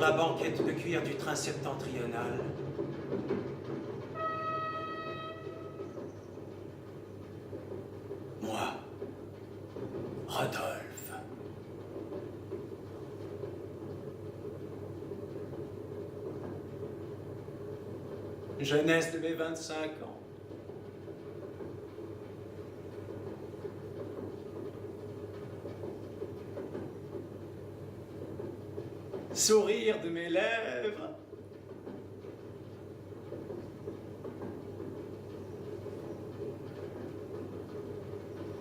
la banquette de cuir du train septentrional. Moi, Rodolphe. Jeunesse de mes 25 ans. Sourire de mes lèvres.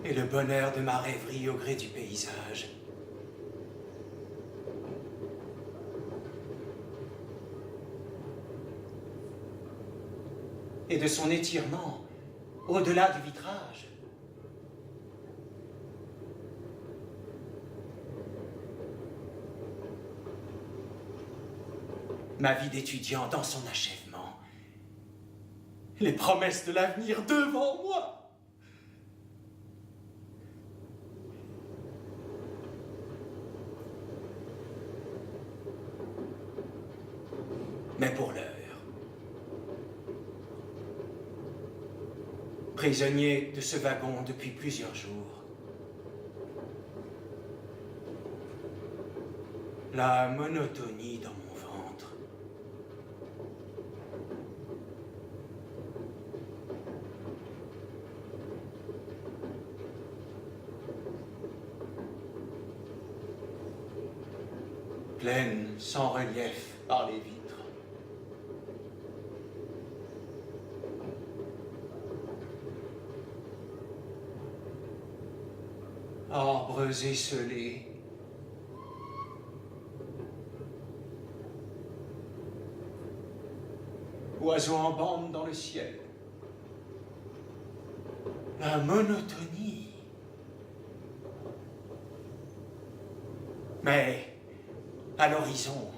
Et le bonheur de ma rêverie au gré du paysage. Et de son étirement au-delà du vitrage. Ma vie d'étudiant dans son achèvement. Les promesses de l'avenir devant moi. Mais pour l'heure, prisonnier de ce wagon depuis plusieurs jours, la monotonie dans mon ventre. Pleine, sans relief par les vitres. Arbres esselés. Oiseaux en bande dans le ciel. La monotonie. Mais, à l'horizon,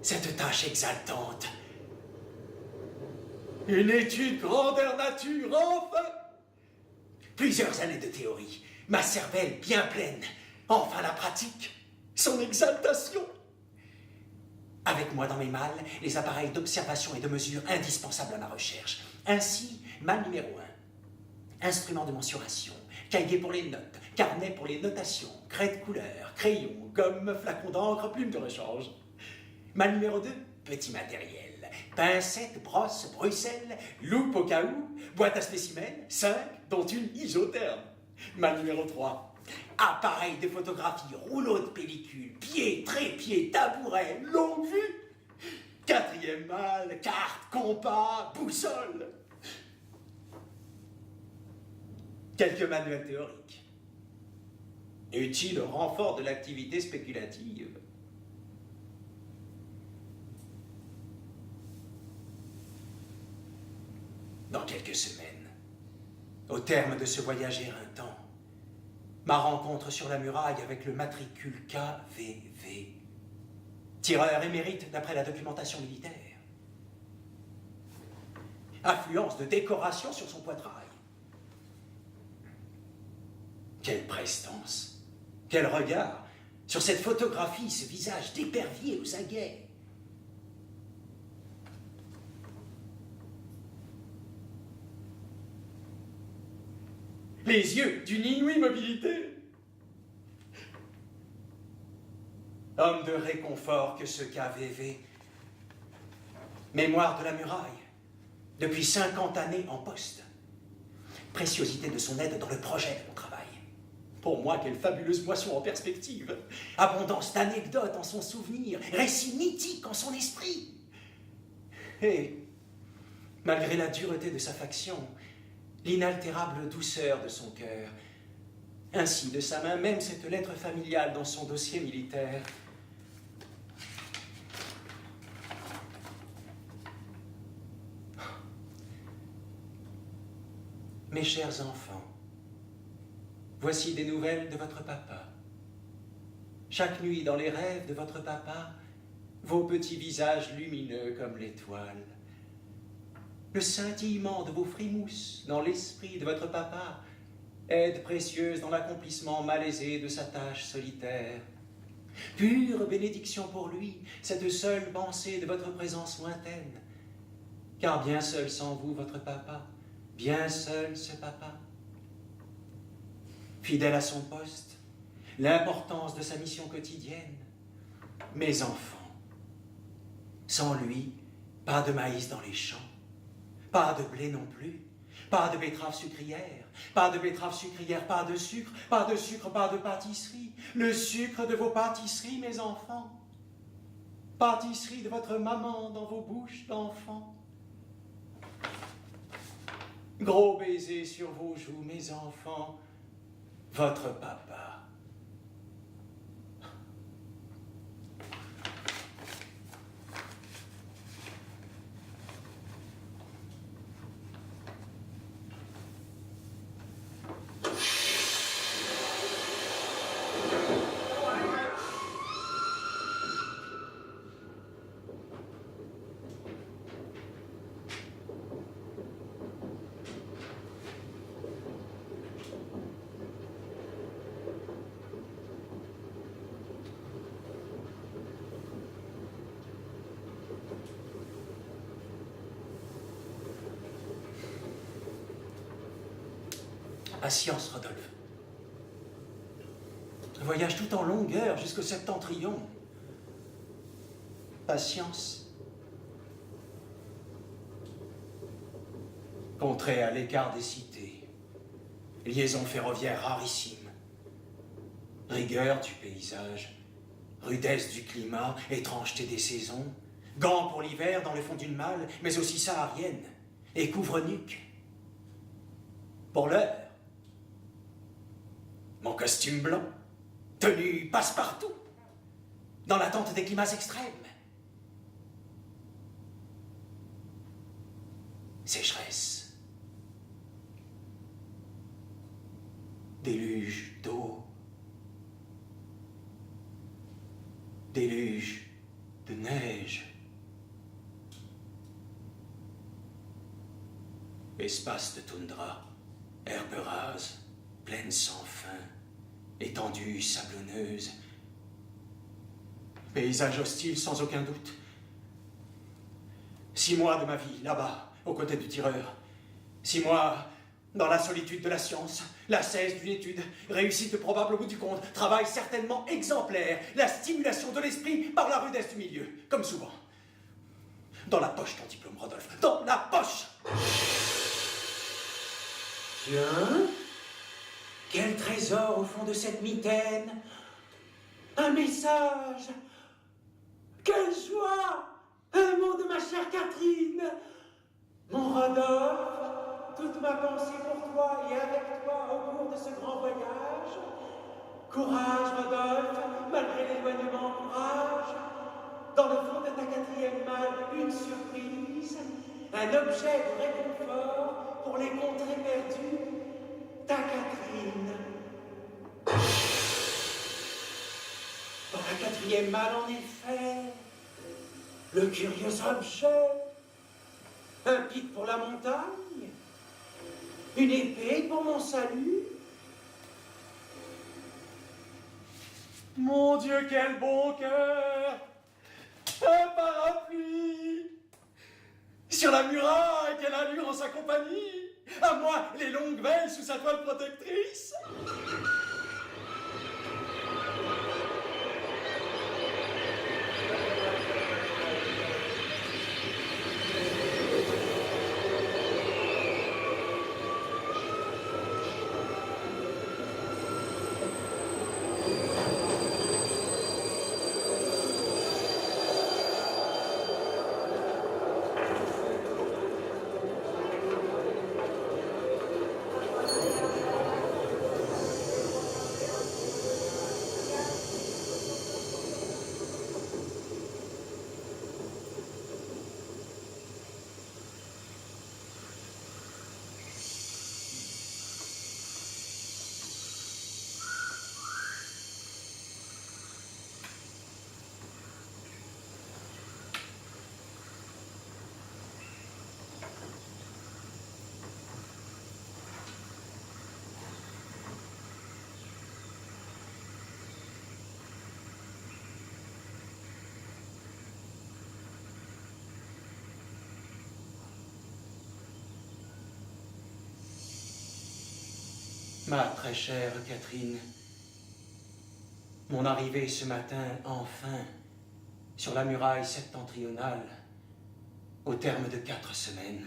cette tâche exaltante. Une étude grandeur nature, enfin! Plusieurs années de théorie, ma cervelle bien pleine, enfin la pratique, son exaltation. Avec moi dans mes malles, les appareils d'observation et de mesure indispensables à ma recherche. Ainsi, malle numéro 1, instrument de mensuration, cahier pour les notes, carnet pour les notations, craie de couleur, crayon, gomme, flacon d'encre, plume de rechange. Malle numéro 2, petit matériel, pincettes, brosse, Bruxelles, loupe au cas où, boîte à spécimens, 5, dont une isotherme. Malle numéro 3, appareil de photographie, rouleau de pellicule, pied, trépied, tabouret, longue vue. Quatrième malle, carte, compas, boussole. Quelques manuels théoriques. Utiles au renfort de l'activité spéculative. Dans quelques semaines, au terme de ce voyage éreintant, ma rencontre sur la muraille avec le matricule KVV, tireur émérite d'après la documentation militaire. Affluence de décoration sur son poitrail. Quelle prestance, quel regard sur cette photographie, ce visage d'épervier aux aguets. Les yeux d'une inouïe mobilité. Homme de réconfort que ce KVV. Mémoire de la muraille. Depuis 50 années en poste. Préciosité de son aide dans le projet de mon travail. Pour moi, quelle fabuleuse moisson en perspective. Abondance d'anecdotes en son souvenir. Récits mythiques en son esprit. Et, malgré la dureté de sa faction, l'inaltérable douceur de son cœur. Ainsi, de sa main même, cette lettre familiale dans son dossier militaire. Mes chers enfants, voici des nouvelles de votre papa. Chaque nuit, dans les rêves de votre papa, vos petits visages lumineux comme l'étoile. Le scintillement de vos frimousses dans l'esprit de votre papa, aide précieuse dans l'accomplissement malaisé de sa tâche solitaire. Pure bénédiction pour lui, cette seule pensée de votre présence lointaine. Car bien seul sans vous, votre papa, bien seul ce papa. Fidèle à son poste, l'importance de sa mission quotidienne. Mes enfants, sans lui, pas de maïs dans les champs, pas de blé non plus, pas de betterave sucrière, pas de betterave sucrière, pas de sucre, pas de sucre, pas de pâtisserie. Le sucre de vos pâtisseries, mes enfants. Pâtisserie de votre maman dans vos bouches d'enfants. Gros baisers sur vos joues, mes enfants, votre papa. Patience, Rodolphe. Un voyage tout en longueur jusqu'au septentrion. Patience. Contrée à l'écart des cités. Liaison ferroviaire rarissime. Rigueur du paysage. Rudesse du climat. Étrangeté des saisons. Gants pour l'hiver dans le fond d'une malle, mais aussi saharienne. Et couvre-nuque. Pour l'heure, mon costume blanc, tenue passe-partout, dans l'attente des climats extrêmes. Sécheresse, déluge d'eau, déluge de neige, espace de toundra, herbes rases, plaine sans fin, étendue sablonneuse, paysage hostile sans aucun doute. 6 mois de ma vie, là-bas, aux côtés du tireur. 6 mois dans la solitude de la science, la cesse d'une étude, réussite probable au bout du compte, travail certainement exemplaire, la stimulation de l'esprit par la rudesse du milieu, comme souvent. Dans la poche ton diplôme, Rodolphe, dans la poche! Tiens, quel trésor au fond de cette mitaine! Un message! Quelle joie! Un mot de ma chère Catherine! Mon Rodolphe, toute ma pensée pour toi et avec toi au cours de ce grand voyage. Courage, Rodolphe, malgré l'éloignement, courage. Dans le fond de ta 4e malle, une surprise, un objet de réconfort pour les contrées perdues, ta Catherine. Dans la 4e malle, en effet, le curieux objet, un pic pour la montagne, une épée pour mon salut. Mon Dieu, quel bon cœur! Un parapluie! Sur la muraille, quelle allure en sa compagnie! À moi, les longues veilles sous sa toile protectrice! Ma très chère Catherine, mon arrivée ce matin, enfin, sur la muraille septentrionale, au terme de 4 semaines.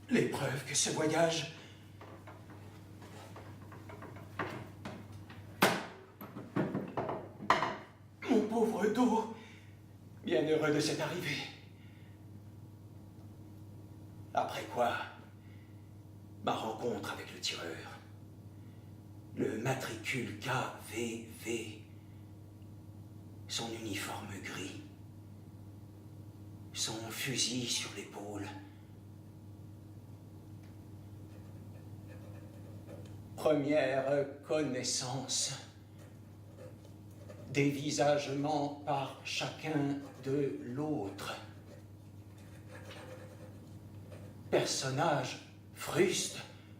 L'épreuve que ce voyage mon pauvre dos, bien heureux de cette arrivée. Après quoi, ma rencontre avec le tireur. Le matricule KVV. Son uniforme gris. Son fusil sur l'épaule. Première connaissance. Dévisagement par chacun de l'autre. Personnage fruste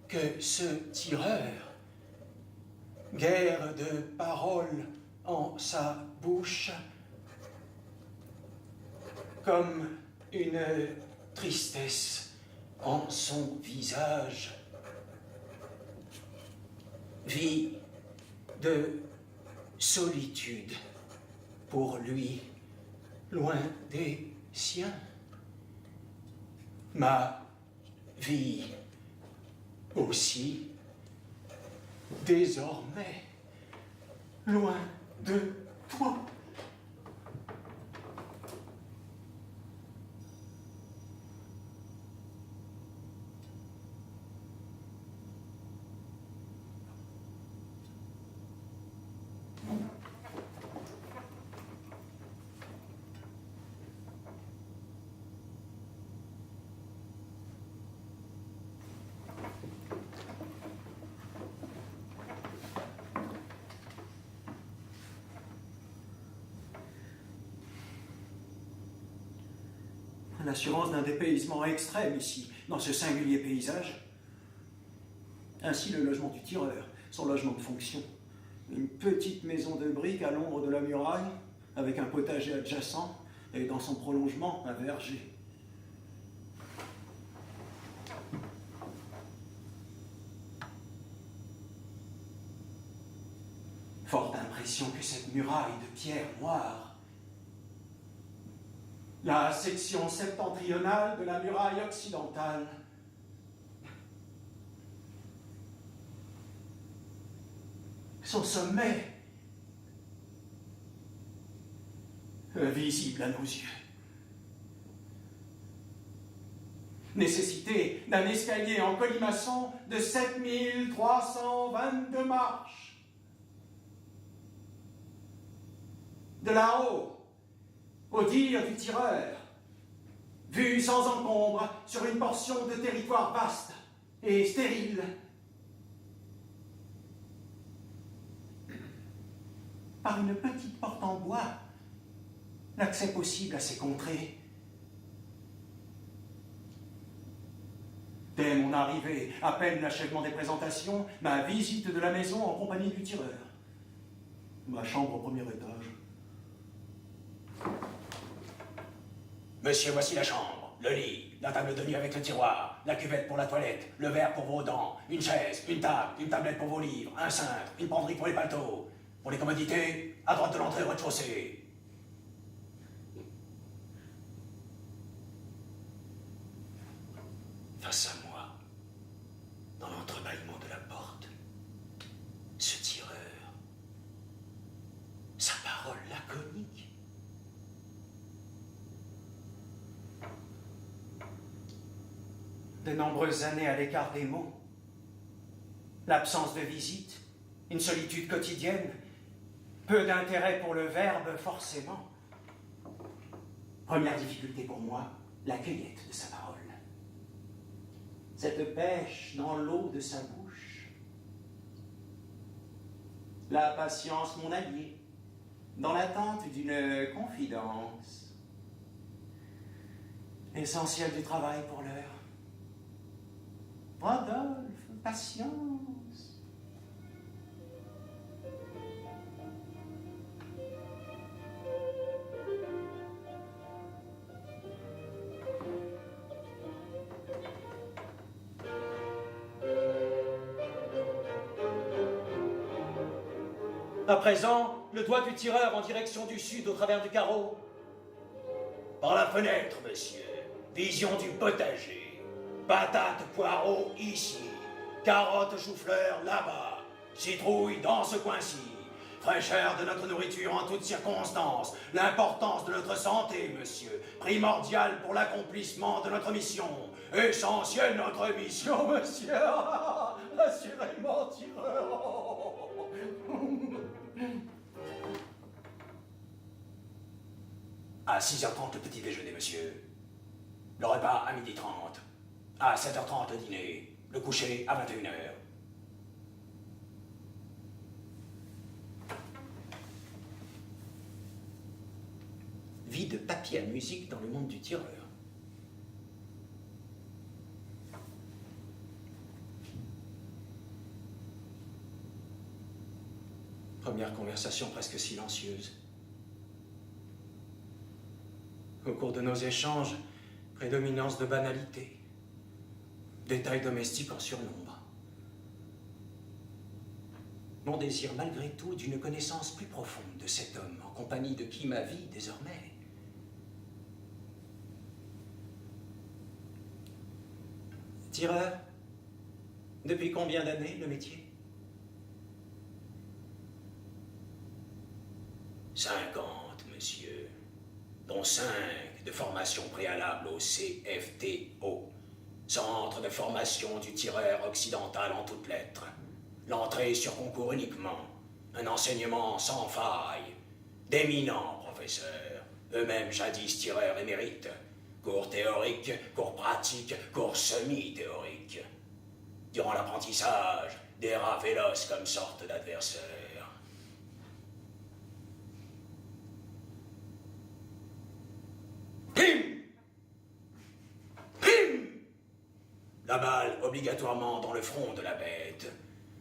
que ce tireur. Guerre de paroles en sa bouche. Comme une tristesse en son visage. Vie de solitude pour lui, loin des siens. Ma vie aussi, désormais, loin de toi. L'assurance d'un dépaysement extrême ici, dans ce singulier paysage. Ainsi le logement du tireur, son logement de fonction. Une petite maison de briques à l'ombre de la muraille, avec un potager adjacent, et dans son prolongement, un verger. Forte impression que cette muraille de pierre noire, la section septentrionale de la muraille occidentale, son sommet, visible à nos yeux. Nécessité d'un escalier en colimaçon de 7322 marches. De là-haut, au dire du tireur, vue sans encombre sur une portion de territoire vaste et stérile. Par une petite porte en bois, l'accès possible à ces contrées. Dès mon arrivée, à peine l'achèvement des présentations, ma visite de la maison en compagnie du tireur. Ma chambre au premier étage. Monsieur, voici la chambre, le lit, la table de nuit avec le tiroir, la cuvette pour la toilette, le verre pour vos dents, une chaise, une table, une tablette pour vos livres, un cintre, une penderie pour les paletots. Pour les commodités, à droite de l'entrée au rez-de-chaussée. Face à moi, dans l'entrebâillement de la porte, ce tireur, sa parole laconique. De nombreuses années à l'écart des mots, l'absence de visite, une solitude quotidienne, peu d'intérêt pour le verbe, forcément. Première difficulté pour moi, la cueillette de sa parole. Cette pêche dans l'eau de sa bouche. La patience, mon allié, dans l'attente d'une confidence. Essentiel du travail pour l'heure. Rodolphe, patience. À présent, le doigt du tireur en direction du sud au travers du carreau. Par la fenêtre, monsieur. Vision du potager. Patates, poireaux, ici. Carottes, chou-fleurs, là-bas. Citrouilles, dans ce coin-ci. Fraîcheur de notre nourriture en toutes circonstances. L'importance de notre santé, monsieur. Primordial pour l'accomplissement de notre mission. Essentiel notre mission, monsieur. Assurément, tireur. À 6h30, le petit déjeuner, monsieur. Le repas à 12h30. À 7h30, le dîner. Le coucher à 21h. Vie de papier à musique dans le monde du tireur. Première conversation presque silencieuse. Au cours de nos échanges, prédominance de banalité. Détails domestiques en surnombre. Mon désir malgré tout d'une connaissance plus profonde de cet homme, en compagnie de qui ma vie, désormais, tireur, depuis combien d'années le métier? 50, monsieur, dont 5 de formation préalable au CFTO, Centre de formation du tireur occidental en toutes lettres. L'entrée sur concours uniquement, un enseignement sans faille, d'éminents professeurs, eux-mêmes jadis tireurs émérites, cours théoriques, cours pratiques, cours semi-théoriques. Durant l'apprentissage, des rats véloces comme sorte d'adversaires. Pim! Pim! La balle obligatoirement dans le front de la bête.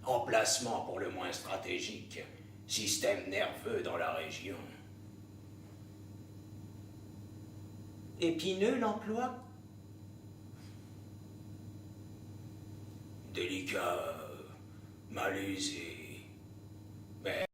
Emplacement pour le moins stratégique. Système nerveux dans la région. Épineux l'emploi? Délicat, malaisé.